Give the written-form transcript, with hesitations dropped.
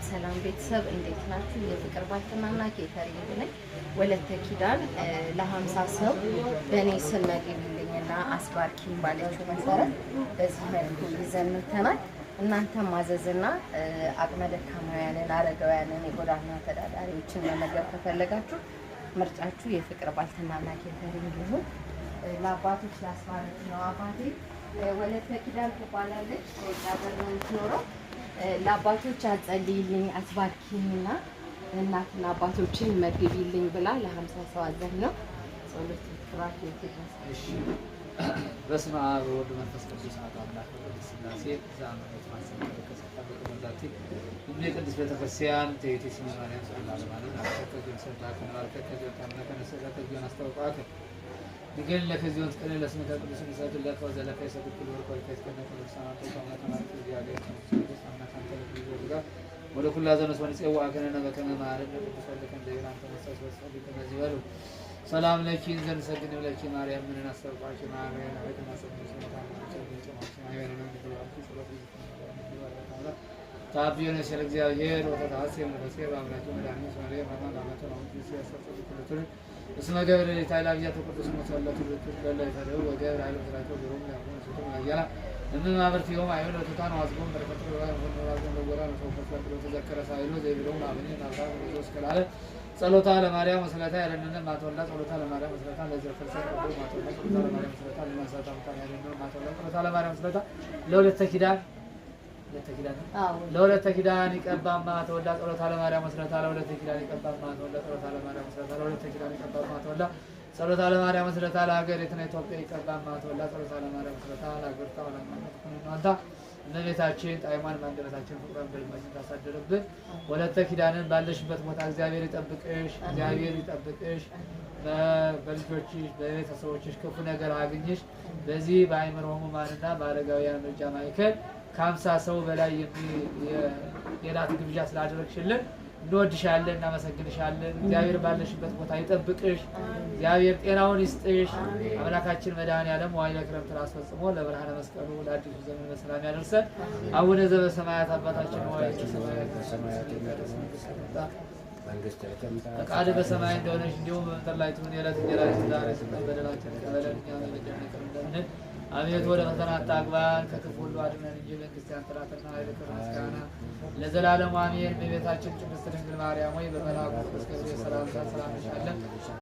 ሰላም ቤተሰብ እንዴት ናችሁ? የፍቅር ባልተናና ኬተሪንግ ነኝ። ወለተ ኪዳን ለ50 ሰው በእኔ ስም መግቢልኝና አስባርኪኝ ባለችው መሰረት በዚህ መልኩ ይዘን መጥተናል። እናንተም ማዘዝና አቅመ ደካማውያንን፣ አረጋውያንን፣ የጎዳና ተዳዳሪዎችን መመገብ ከፈለጋችሁ ምርጫችሁ የፍቅር ባልተናና ኬተሪንግ ይሁን። ለአባቶች ላስባርክ ነው። አባቴ ወለተ ኪዳን ትባላለች። ወጣበር ነው የምትኖረው። ለአባቶች አጸልይልኝ አስባርኪኝና እናትና አባቶችን መግቢልኝ ብላ ለ50 ሰው አዘን ነው። ጸሎት ትራክ ይተደስ። እሺ በስመ አብ ወወልድ ወመንፈስ ቅዱስ አሐዱ አምላክ በስላሴ ዘአምነት ማሰማት ከሰጣበ ከመዛቲ ሁሉ ቅዱስ ቤተክርስቲያን ተይቴ ስሚ ማርያም ሰለላሁ ዐለይሂ ወሰለም አርከከ ሰዳከ ማርከከ ዘታምነከ ነሰለከ ጊዮን አስተውቃከ ንገል ለከዚዮን ተቀለ ለስመ ቅዱስ ንሳት ለከ ወዘለከ ይሰጥኩ ወርቆ ይከተከነ ክርስቲያናት ተማታ ማለት ያገኝ ክርስቶስ አምላክ አንተ ለብዙ ወደ ኩላ ዘነስ ወንጽው አከነና በከመ ማረን ቅዱስ ወልከ እንደገና ተመሳስ ወሰል ከነዚህ በሉ ሰላም ለኪ ዘን ሰግድ ለኪ ማርያም ምን አስተውቃሽ ማርያም አቤት ማሰብሽ ታቢዮነ ስለ እግዚአብሔር ወተታሰየ መንፈሴ በአምላክ መድኃኒት ማርያም ማማን አመተ ነው ሲያሰፈ ኩለቱን እስመ ገብረ ታይላብያ ተቆጥቶ ሰለቱ ለለ ይፈረው ወገብረ አይሎ ተራቶ ብሩም ያሁን ሰቶ ያያላ እምን ማብርት ይሁን አይሎ ተታን ዋዝጎም በረከቱ ወራዘን ወራ ነው ተፈጥሮ ተዘከረ ሳይሎ ዘይብሩም አብኔ ናብራ ወዞስ ከላለ ጸሎታ ለማርያም ወስለታ ያለነነ ማተወላ ጸሎታ ለማርያም ወስለታ ለዘፈርሰ ነው ማተወላ ጸሎታ ለማርያም ወስለታ ለማሳታ ማታ ያለነነ ማተወላ ጸሎታ ለማርያም ወስለታ ለሁለተ ኪዳን ለሁለተ ኪዳን ይቀባማ ተወላ ጸሎታ ለማርያም ወስለታ ለሁለተ ኪዳን ይቀባማ ተወላ ጸሎታ ለማርያም ወስለታ ለሁለተ ኪዳን ይቀባማ ተወላ ጸሎታ ለማርያም ወስለታ ለሀገር የትነ ኢትዮጵያ ይቀባማ ተወላ ጸሎታ ለማርያም ወስለታ ለሀገር ታውላማት ኩንናንታ እመቤታችን ጣይማን ማንደረታችን ፍቅሯን በልማችን ታሳደረብን። ወለተ ኪዳንን ባለሽበት ቦታ እግዚአብሔር ይጠብቅሽ፣ እግዚአብሔር ይጠብቅሽ። በልጆችሽ በቤተሰቦችሽ ክፉ ነገር አግኝሽ። በዚህ በአይምሮ ህሙማንና በአረጋውያን ምርጃ ማዕከል ከ50 ሰው በላይ የራት ግብዣ ስላደረግሽልን እንወድሻለን፣ እናመሰግንሻለን። እግዚአብሔር ባለሽበት ቦታ ይጠብቅሽ፣ እግዚአብሔር ጤናውን ይስጥሽ። አምላካችን መድኃኔዓለም ዋይለ ክረምት አስፈጽሞ ለብርሃነ መስቀሉ ለአዲሱ ዘመን በሰላም ያደርሰን። አቡነ ዘበሰማያት አባታችን ሆይ ፈቃድ በሰማይ እንደሆነች እንዲሁም በምድር ላይ ትሁን። የዕለት እንጀራችንን ዛሬ ስጠን፣ በደላችንን ይቅር በለን እኛም የበደሉንን ይቅር እንደምንል። አቤቱ ወደ ፈተና አታግባን ከክፉ ሁሉ አድነን እንጂ መንግሥት ያንተ ናትና ኃይል፣ ክብር፣ ምስጋና ለዘላለሙ አሜን። በቤታችን ቅድስት ድንግል ማርያም ሆይ በመልአኩ ቅዱስ ገብርኤል ሰላምታ ሰላም እንልሻለን።